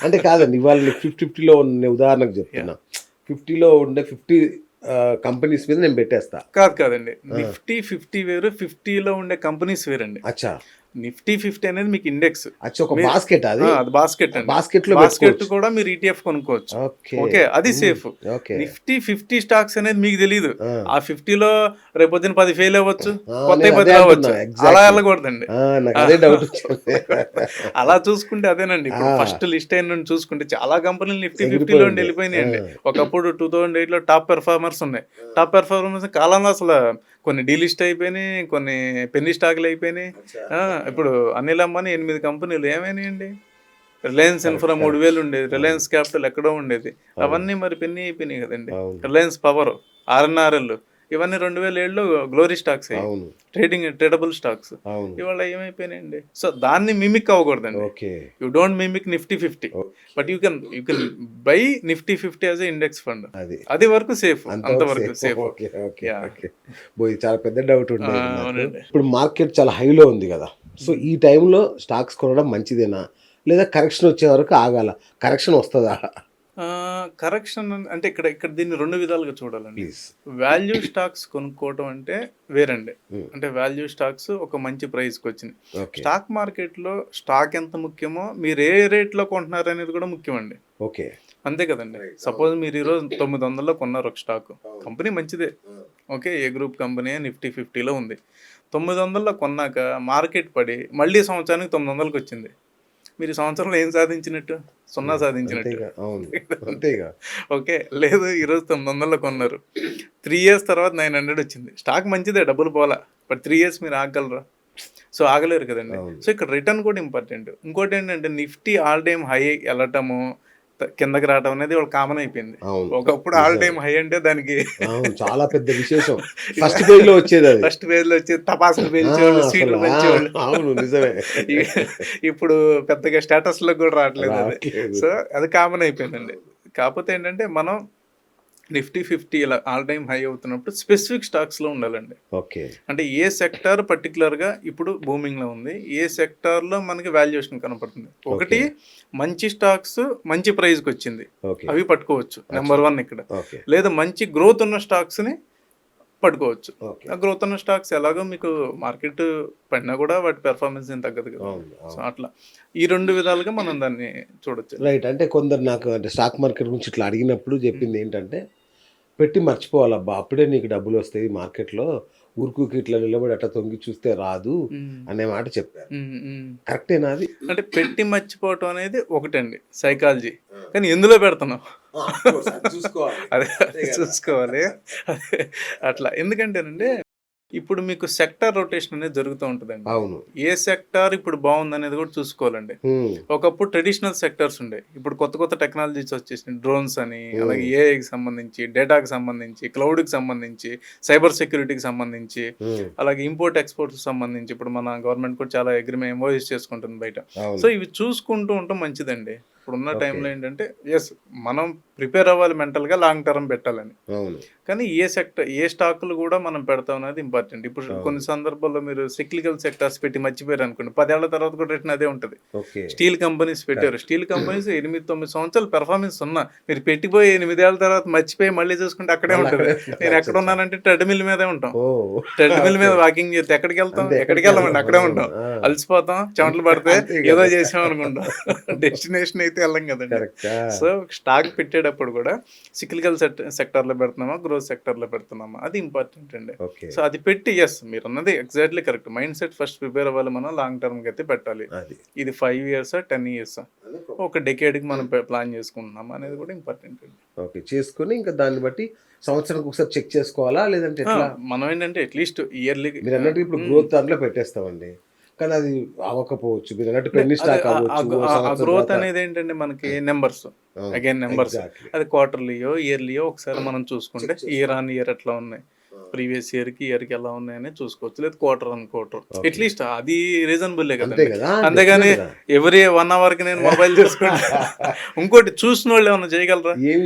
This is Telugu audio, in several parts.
అంటే కాదండి, ఇవాళ నీకు 50-50లో ఉన్న ఉదాహరణకు చెప్తున్నా. 50లో ఉండే 50 కంపెనీస్ మీద నేను పెట్టేస్తా. కాదండి. నిఫ్టీ 50 వేరు, 50లో ఉండే కంపెనీస్ వేరండి. అచ్చా! నిఫ్టీ 50 అనేది మీకు ఇండెక్స్. అచ్చా, ఒక బాస్కెట్ అది. అది బాస్కెట్ అండి. బాస్కెట్ లో బాస్కెట్ కూడా మీరు ETF కొనుక్కోవచ్చు. ఓకే. ఓకే, అది సేఫ్. ఓకే. నిఫ్టీ 50 స్టాక్స్ అనేది మీకు తెలియదు. ఆ. ఆ 50లో రేపొద్దున 10 ఫెయిల్ అవ్వచ్చు, కొత్త నేను 10 అదే రావచ్చు. అంటున్నా, అలా exactly. వెళ్ళకూడదండి. నాకు అదే డౌట్ వచ్చింది. అలా చూసుకుంటే అదేనండి. ఇప్పుడు ఆ. ఫస్ట్ లిస్ట్ అయిన నుండి చూసుకుంటే చాలా కంపెనీలు నిఫ్టీ 50లో ఎగిరిపోయింది. వెళ్ళిపోయినాయండి. ఒకప్పుడు 2008లో టాప్ పెర్ఫార్మర్స్ ఉన్నాయి. టాప్ పెర్ఫార్మర్స్ కాలంలో అసలు కొన్ని డీలిస్ట్ అయిపోయినాయి, కొన్ని పెన్నీ స్టాక్లు అయిపోయినాయి. ఇప్పుడు అనిల్ అంబానీ 8 కంపెనీలు ఏమైనాయండి. రిలయన్స్ ఇన్ఫ్రా 3000 ఉండేది, రిలయన్స్ క్యాపిటల్ ఎక్కడో ఉండేది, అవన్నీ మరి పెన్నీ అయిపోయినాయి కదండి. రిలయన్స్ పవర్, RNRL ఇవన్నీ 2007లో గ్లోరీ స్టాక్స్ అయ్యి ట్రేడబుల్ స్టాక్స్. ఇవాళ ఏమైపోయినాయండి. సో దాన్ని మిమిక్ అవ్వకూడదండి. You don't mimic Nifty 50, but you can buy Nifty 50 as a index fund. అది వరకు సేఫ్, అంతవరకు సేఫ్. చాలా పెద్ద డౌట్ ఉండేది. ఇప్పుడు మార్కెట్ చాలా హైలో ఉంది కదా, సో ఈ టైంలో స్టాక్స్ కొనడం మంచిదేనా, లేదా కరెక్షన్ వచ్చే వరకు ఆగాల? కరెక్షన్ వస్తుందా? కరెక్షన్ అంటే ఇక్కడ దీన్ని 2 విధాలుగా చూడాలండి. వాల్యూ స్టాక్స్ కొనుక్కోవడం అంటే వేరండి. అంటే వాల్యూ స్టాక్స్ ఒక మంచి ప్రైస్కి వచ్చింది. స్టాక్ మార్కెట్లో స్టాక్ ఎంత ముఖ్యమో మీరు ఏ రేట్లో కొంటున్నారు అనేది కూడా ముఖ్యం అండి. ఓకే, అంతే కదండి. సపోజ్ మీరు ఈరోజు 900లో కొన్నారు ఒక స్టాక్, కంపెనీ మంచిదే, ఓకే, ఏ గ్రూప్ కంపెనీ నిఫ్టీ 50లో ఉంది. 900లో కొన్నాక మార్కెట్ పడి మళ్ళీ సంవత్సరానికి 900కి వచ్చింది. మీరు సంవత్సరంలో ఏం సాధించినట్టు? 0 సాధించినట్టు. ఓకే, లేదు ఈరోజు 900లో కొన్నారు, 3 years తర్వాత 900 వచ్చింది. స్టాక్ మంచిదే, డబ్బులు పోలా, బట్ 3 years మీరు ఆగలరా? సో ఆగలేరు కదండి. సో ఇక్కడ రిటర్న్ కూడా ఇంపార్టెంట్. ఇంకోటి ఏంటంటే నిఫ్టీ ఆల్ టైమ్ హై వెళ్ళటము, కిందకి రావడం అనేది వాళ్ళు కామన్ అయిపోయింది. ఒకప్పుడు ఆల్ టైమ్ హై అంటే దానికి చాలా పెద్ద విశేషం. ఫస్ట్ పేజ్ లో వచ్చేది తపాసులు పేల్చేవాళ్ళు, సీట్లు పెంచేవాళ్ళు. అవును, నిజమే. ఇప్పుడు పెద్దగా స్టేటస్ లో కూడా రావట్లేదు అది. సో అది కామన్ అయిపోయిందండి. కాకపోతే ఏంటంటే మనం నిఫ్టీ 50 ఇలా ఆల్ టైమ్ హై అవుతున్నప్పుడు స్పెసిఫిక్ స్టాక్స్లో ఉండాలండి. ఓకే, అంటే ఏ సెక్టార్ పర్టికులర్గా ఇప్పుడు బూమింగ్లో ఉంది, ఏ సెక్టార్లో మనకి వాల్యుయేషన్ కనపడుతుంది. ఒకటి మంచి స్టాక్స్ మంచి ప్రైస్కి వచ్చింది, అవి పట్టుకోవచ్చు, నెంబర్ 1 ఇక్కడ. లేదా మంచి గ్రోత్ ఉన్న స్టాక్స్ని పట్టుకోవచ్చు. ఆ గ్రోత్ ఉన్న స్టాక్స్ ఎలాగో మీకు మార్కెట్ పడినా కూడా వాటి పెర్ఫార్మెన్స్ ఏం తగ్గదు కదా. సో అట్లా ఈ 2 విధాలుగా మనం దాన్ని చూడొచ్చు. రైట్. అంటే కొందరు నాకు అంటే స్టాక్ మార్కెట్ గురించి ఇట్లా అడిగినప్పుడు చెప్పింది ఏంటంటే, పెట్టి మర్చిపోవాలబ్బా, అప్పుడే నీకు డబ్బులు వస్తాయి మార్కెట్లో, ఊరుకుకి ఇట్లా నిలబడి అట్లా తొంగి చూస్తే రాదు అనే మాట చెప్పారు. కరెక్టేనా అది? అంటే పెట్టి మర్చిపోవటం అనేది ఒకటండి సైకాలజీ, కానీ ఎందులో పెడుతున్నాం అదే చూసుకోవాలి. అట్లా ఎందుకంటేనండి ఇప్పుడు మీకు సెక్టార్ రొటేషన్ అనేది జరుగుతూ ఉంటుందండి. అవును, ఏ సెక్టార్ ఇప్పుడు బాగుంది అనేది కూడా చూసుకోవాలండి. ఒకప్పుడు ట్రెడిషనల్ సెక్టార్స్ ఉండే, ఇప్పుడు కొత్త టెక్నాలజీస్ వచ్చేసినాయి. డ్రోన్స్ అని, అలాగే ఏఐకి సంబంధించి, డేటాకి సంబంధించి, క్లౌడ్కి సంబంధించి, సైబర్ సెక్యూరిటీకి సంబంధించి, అలాగే ఇంపోర్ట్ ఎక్స్పోర్ట్కి సంబంధించి ఇప్పుడు మన గవర్నమెంట్ కూడా చాలా MOUs చేసుకుంటుంది బయట. సో ఇవి చూసుకుంటూ ఉండటం మంచిదండి. ఇప్పుడున్న టైంలో ఏంటంటే ఎస్ మనం ప్రిపేర్ అవ్వాలి మెంటల్గా, లాంగ్ టర్మ్ పెట్టాలని. కానీ ఏ స్టాకులు కూడా మనం పెడతాం అనేది ఇంపార్టెంట్. ఇప్పుడు కొన్ని సందర్భాల్లో మీరు సిక్లికల్ సెక్టార్స్ పెట్టి మర్చిపోయారు అనుకోండి, 10 ఏళ్ల తర్వాత కూడా రిటర్న్ అదే ఉంటుంది. స్టీల్ కంపెనీస్ పెట్టారు, స్టీల్ కంపెనీస్ 8-9 సంవత్సరాలు పెర్ఫార్మెన్స్ ఉన్నా మీరు పెట్టిపోయి 8 ఏళ్ల తర్వాత మర్చిపోయి మళ్ళీ చూసుకుంటే అక్కడే ఉంటుంది. నేను ఎక్కడ ఉన్నానంటే ట్రెడ్మిల్ మీదే ఉంటాం. ట్రెడ్మిల్ మీద వాకింగ్ చేస్తే ఎక్కడికి వెళ్తాం? ఎక్కడికి వెళ్ళమండి, అక్కడే ఉంటాం. అలసిపోతాం, చెమటలు పడితే ఏదో చేసాం అనుకుంటాం, డెస్టినేషన్ అయితే వెళ్ళం కదండి. సో స్టాక్ పెట్టేటప్పుడు కూడా సిక్లికల్ సెక్టార్లో పెడుతున్నామా, గ్రోత్ సెక్టార్లో పెడుతున్నామా, అది ఇంపార్టెంట్ అండి. సో అది పెట్టి ఎస్ మీరు అన్నది exactly correct. Mind set first prepare అవ్వాలి, మనం లాంగ్ టర్మ్కి అయితే పెట్టాలి. ఇది 5 years 10 years ఒక డెకేడ్కి మనం ప్లాన్ చేసుకుంటున్నాం అనేది కూడా ఇంపార్టెంట్ అండి. ఓకే, చేసుకుని ఇంకా దాన్ని బట్టి సంవత్సరానికి ఒకసారి చెక్ చేసుకోవాలా, లేదంటే మనం ఏంటంటే అట్లీస్ట్ ఇయర్లీ మీరు అన్నట్టు ఇప్పుడు గ్రోత్ దాంట్లో పెట్టేస్తామండి, కానీ అది అవ్వకపోవచ్చు. మీరు అన్నట్టు పెన్నీ స్టాక్ అవ్వచ్చు. ఆ గ్రోత్ అనేది ఏంటంటే మనకి నెంబర్స్, అగైన్ నెంబర్స్, అది క్వార్టర్లీయో ఇయర్లీయో ఒకసారి మనం చూసుకుంటే ఇయర్ ఆన్ ఇయర్ ఎట్లా ఉన్నాయి, ప్రీవియస్ ఇయర్కి ఎలా ఉన్నాయని చూసుకోవచ్చు. లేదు క్వార్టర్ అట్లీస్ట్ అది రీజనబుల్లే కదండి. అంతేగాని ఎవ్రీ 1 hourకి నేను మొబైల్ చూసుకుంటా. ఇంకోటి చూసిన వాళ్ళు ఏమన్నా చేయగలరా?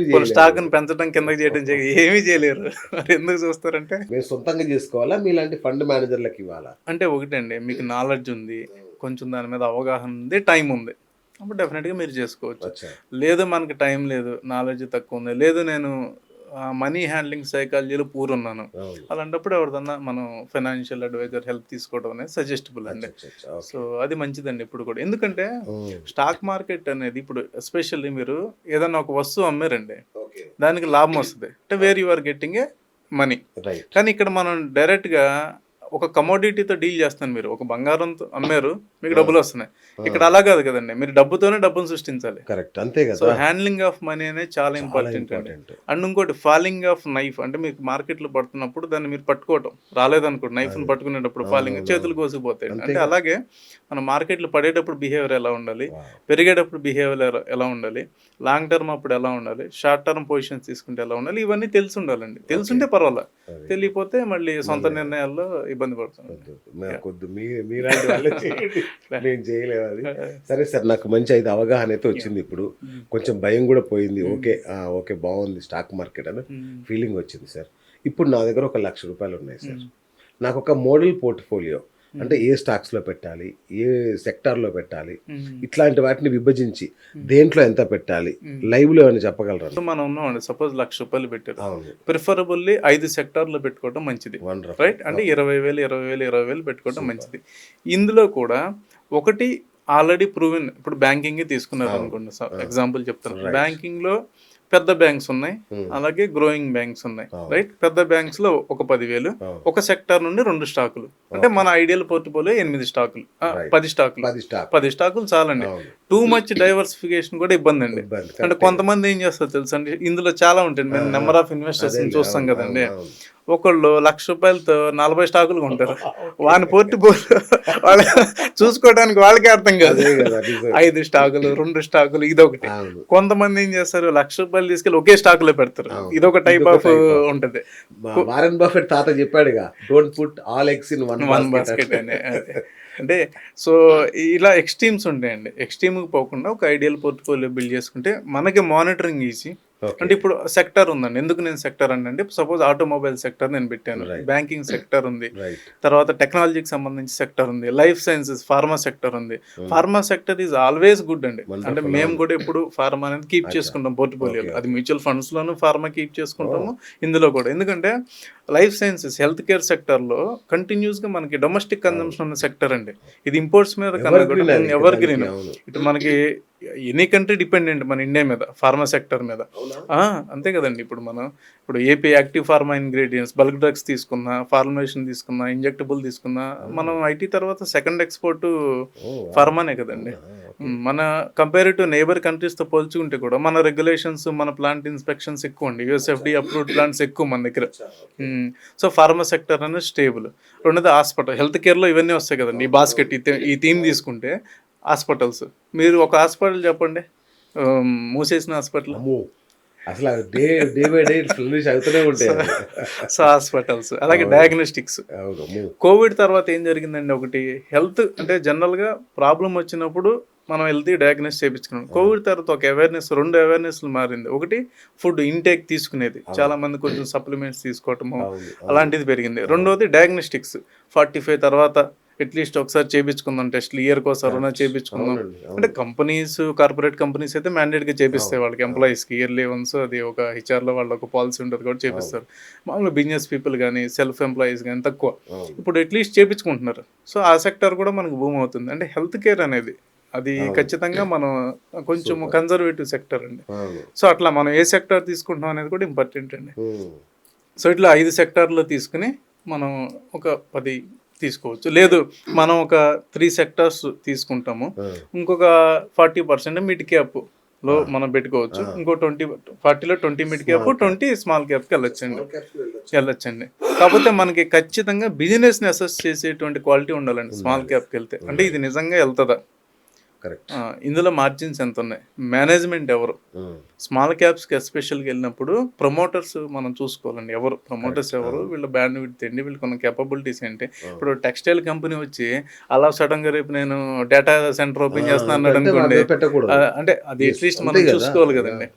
స్టాక్ని పెంచడం, కిందకి చేయడం ఏమీ చేయలేరు. మరి ఎందుకు చూస్తారంటే మీరు సొంతంగా చేసుకోవాలా, మీలాంటి ఫండ్ మేనేజర్లకు ఇవ్వాలా? అంటే ఒకటండి, మీకు నాలెడ్జ్ ఉంది, కొంచెం దాని మీద అవగాహన ఉంది, టైం ఉంది, అప్పుడు డెఫినెట్గా మీరు చేసుకోవచ్చు. అచ్చా. లేదు మనకి టైం లేదు, నాలెడ్జ్ తక్కువ ఉంది, లేదు నేను మనీ హ్యాండ్లింగ్ సైకాలజీలో పూర్ ఉన్నాను, అవును. అలాంటప్పుడు ఎవరిదన్నా మనం ఫైనాన్షియల్ అడ్వైజర్ హెల్ప్ తీసుకోవడం అనేది సజెస్టబుల్ అండి. అచ్చా, అచ్చా, ఓకే. సో అది మంచిదండి ఇప్పుడు కూడా. ఎందుకంటే ఉమ్, స్టాక్ మార్కెట్ అనేది ఇప్పుడు ఎస్పెషల్లీ మీరు ఏదైనా ఒక వస్తువు అమ్మారండి, ఓకే. దానికి లాభం వస్తుంది అంటే where you are getting a money. Right. కానీ ఇక్కడ మనం డైరెక్ట్గా ఒక కమోడిటీతో డీల్ చేస్తాను. మీరు ఒక బంగారంతో అమ్మారు, మీకు డబ్బులు వస్తున్నాయి. ఇక్కడ అలా కాదు కదండి, మీరు డబ్బుతోనే డబ్బును సృష్టించాలి. కరెక్ట్, అంతే సో కదా. హ్యాండ్లింగ్ ఆఫ్ మనీ అనేది చాలా ఇంపార్టెంట్ అండి. అండ్ ఇంకోటి ఫాలింగ్ ఆఫ్ నైఫ్, అంటే మీకు మార్కెట్లో పడుతున్నప్పుడు దాన్ని మీరు పట్టుకోవటం రాలేదనుకోండి, నైఫ్ని పట్టుకునేటప్పుడు ఫాలింగ్ చేతులు కోసిపోతాయి. అంటే అలాగే మన మార్కెట్లో పడేటప్పుడు బిహేవియర్ ఎలా ఉండాలి, పెరిగేటప్పుడు బిహేవియర్ ఎలా ఉండాలి, లాంగ్ టర్మ్ అప్పుడు ఎలా ఉండాలి, షార్ట్ టర్మ్ పొజిషన్స్ తీసుకుంటే ఎలా ఉండాలి, ఇవన్నీ తెలిసి ఉండాలండి. తెలుసుంటే పర్వాలేదు, తెలియపోతే మళ్ళీ సొంత నిర్ణయాల్లో ఇబ్బంది పడుతుంది. మీలాంటి వాళ్ళే చేయండి, నేను చేయలేము అది. సరే సార్, నాకు మంచి అయితే అవగాహన అయితే వచ్చింది. ఇప్పుడు కొంచెం భయం కూడా పోయింది. ఓకే, ఓకే, బాగుంది స్టాక్ మార్కెట్ అని ఫీలింగ్ వచ్చింది సార్. ఇప్పుడు నా దగ్గర ఒక ₹1,00,000 ఉన్నాయి సార్. నాకు ఒక మోడల్ పోర్ట్ఫోలియో, అంటే ఏ స్టాక్స్లో పెట్టాలి, ఏ సెక్టార్లో పెట్టాలి, ఇట్లాంటి వాటిని విభజించి దేంట్లో ఎంత పెట్టాలి, లైవ్లో ఏమైనా చెప్పగలరా? మనం ఉన్నామండి, సపోజ్ ₹1,00,000 పెట్టారు, అవును, ప్రిఫరబుల్లీ 5 సెక్టార్లో పెట్టుకోవడం మంచిది. రైట్, అంటే 20,000 పెట్టుకోవడం మంచిది. ఇందులో కూడా ఒకటి ఆల్రెడీ ప్రూవెన్, ఇప్పుడు బ్యాంకింగ్ తీసుకున్నారు అనుకోండి, ఎగ్జాంపుల్ చెప్తాను. బ్యాంకింగ్ లో పెద్ద బ్యాంక్స్ ఉన్నాయి, అలాగే గ్రోయింగ్ బ్యాంక్స్ ఉన్నాయి. రైట్, పెద్ద బ్యాంక్స్ లో ఒక 10,000, ఒక సెక్టార్ నుండి 2 స్టాకులు, అంటే మన ఐడియల్ పోర్ట్ఫోలియో 8 స్టాకులు, 10 స్టాకులు, 10 స్టాకులు చాలండి. టూ మచ్ డైవర్సిఫికేషన్ కూడా ఇబ్బంది అండి. అంటే కొంతమంది ఏం చేస్తారు తెలుసా అండి, ఇందులో చాలా ఉంటుంది. మేము నెంబర్ ఆఫ్ ఇన్వెస్టర్స్ చూస్తాం కదండి. ఒకళ్ళు ₹1,00,000తో 40 స్టాకులు కొంటారు. వాని పోర్ట్ఫోలియో వాళ్ళు చూసుకోవడానికి వాళ్ళకే అర్థం కాదు. 5 స్టాకులు, 2 స్టాకులు, ఇదొకటి. కొంతమంది ఏం చేస్తారు, ₹1,00,000 తీసుకెళ్ళి ఒకే స్టాక్ లో పెడతారు. ఇదొక టైప్ ఆఫ్ ఉంటది. వారెన్ బఫెట్ తాత చెప్పాడుగా, don't put all eggs in one basket అని. అంటే సో ఇలా ఎక్స్ట్రీమ్స్ ఉంటాయండి. ఎక్స్ట్రీమ్కి పోకుండా ఒక ఐడియల్ పోర్ట్ఫోలియో బిల్డ్ చేసుకుంటే మనకి మానిటరింగ్ ఈజీ. అంటే ఇప్పుడు సెక్టర్ ఉందండి, ఎందుకు నేను సెక్టర్ అంటే సపోజ్ ఆటోమొబైల్ సెక్టర్ నేను పెట్టాను, బ్యాంకింగ్ సెక్టర్ ఉంది, తర్వాత టెక్నాలజీకి సంబంధించి సెక్టర్ ఉంది, లైఫ్ సైన్సెస్, ఫార్మా సెక్టర్ ఉంది. Pharma sector is always good అండి. అంటే మేము కూడా ఇప్పుడు ఫార్మా అనేది కీప్ చేసుకుంటాం పోర్ట్ఫోలియోలో. అది మ్యూచువల్ ఫండ్స్ లోను ఫార్మా కీప్ చేసుకుంటాము, ఇందులో కూడా. ఎందుకంటే life sciences, health care sector లో కంటిన్యూస్ గా మనకి డొమెస్టిక్ కన్జంప్షన్ ఉన్న సెక్టర్ అండి. ఇది ఇంపోర్ట్స్ మీద కన్నా కూడా ఎవర్ గ్రీన్. ఇటు మనకి ఎనీ కంట్రీ డిపెండెంట్ మన ఇండియా మీద, ఫార్మా సెక్టర్ మీద. అంతే కదండి. ఇప్పుడు AP active pharma ingredients, bulk drugs తీసుకున్నా, ఫార్మేషన్ తీసుకున్నా, ఇంజెక్టబుల్ తీసుకున్నా, మనం ఐటీ తర్వాత సెకండ్ ఎక్స్పోర్ట్ ఫార్మానే కదండి. మన కంపేరిటివ్ నేబర్ కంట్రీస్తో పోల్చుకుంటే కూడా మన రెగ్యులేషన్స్, మన ప్లాంట్ ఇన్స్పెక్షన్స్ ఎక్కువ అండి. యూఎస్ఎఫ్డి అప్రూవ్డ్ ప్లాంట్స్ ఎక్కువ మన దగ్గర. సో ఫార్మా సెక్టర్ అనేది స్టేబుల్. రెండోది హాస్పిటల్, హెల్త్ కేర్లో ఇవన్నీ వస్తాయి కదండి. ఈ బాస్కెట్, ఈ థీమ్ తీసుకుంటే హాస్పిటల్స్, మీరు ఒక హాస్పిటల్ చెప్పండి మూసేసిన హాస్పిటల్, అసలు డే బై డే అవుతూనే ఉంటాయి. సో హాస్పిటల్స్, అలాగే డయాగ్నోస్టిక్స్. కోవిడ్ తర్వాత ఏం జరిగిందండి, ఒకటి హెల్త్ అంటే జనరల్గా ప్రాబ్లం వచ్చినప్పుడు మనం హెల్తీ డయాగ్నోస్ చేయించుకున్నాం. కోవిడ్ తర్వాత ఒక అవేర్నెస్, 2 అవేర్నెస్లు మారింది. ఒకటి ఫుడ్ ఇంటేక్ తీసుకునేది, చాలా మంది కొంచెం సప్లిమెంట్స్ తీసుకోవటము అలాంటిది పెరిగింది. రెండోది డయాగ్నోస్టిక్స్, 45 తర్వాత అట్లీస్ట్ ఒకసారి చేయించుకుందాం టెస్ట్లు, ఇయర్కి ఒకసారి చేయించుకుందాం. అంటే కంపెనీస్, కార్పొరేట్ కంపెనీస్ అయితే మ్యాండేట్గా చేపిస్తాయి వాళ్ళకి ఎంప్లాయీస్కి ఇయర్లీ వన్స్. అది ఒక హెచ్ఆర్లో వాళ్ళ ఒక పాలసీ ఉంటుంది కూడా చేపిస్తారు. మామూలుగా బిజినెస్ పీపుల్ కానీ, సెల్ఫ్ ఎంప్లాయీస్ కానీ తక్కువ, ఇప్పుడు అట్లీస్ట్ చేయించుకుంటున్నారు. సో ఆ సెక్టర్ కూడా మనకు బూమ్ అవుతుంది. అంటే హెల్త్ కేర్ అనేది అది ఖచ్చితంగా మనం కొంచెం కన్జర్వేటివ్ సెక్టర్ అండి. సో అట్లా మనం ఏ సెక్టర్ తీసుకుంటున్నాం అనేది కూడా ఇంపార్టెంట్ అండి. సో ఇట్లా 5 సెక్టార్లో తీసుకుని మనం ఒక 10 తీసుకోవచ్చు. లేదు మనం ఒక 3 సెక్టార్స్ తీసుకుంటాము, ఇంకొక 40% మిడ్ క్యాప్ లో మనం పెట్టుకోవచ్చు. ఇంకో 40లో 20 మిడ్ క్యాప్, 20 స్మాల్ క్యాప్కి వెళ్ళొచ్చండి. కాకపోతే మనకి ఖచ్చితంగా బిజినెస్ని అసెస్ చేసేటువంటి క్వాలిటీ ఉండాలండి స్మాల్ క్యాప్కి వెళ్తే. అంటే ఇది నిజంగా వెళ్తుందా, ఇందులో మార్జిన్స్ ఎంత ఉన్నాయి, మేనేజ్మెంట్ ఎవరు, స్మాల్ క్యాప్స్కి ఎస్పెషల్గా వెళ్ళినప్పుడు ప్రమోటర్స్ మనం చూసుకోవాలండి. ఎవరు ప్రమోటర్స్, ఎవరు, వీళ్ళ బ్యాండ్ విడ్త్ ఏంటి, వీళ్ళకి ఉన్న కేపబిలిటీస్ ఏంటి. ఇప్పుడు టెక్స్టైల్ కంపెనీ వచ్చి అలా సడన్గా రేపు నేను డేటా సెంటర్ ఓపెన్ చేస్తాను అన్నాడు అనుకోండి, అంటే అది అట్లీస్ట్ మనం చూసుకోవాలి కదండి.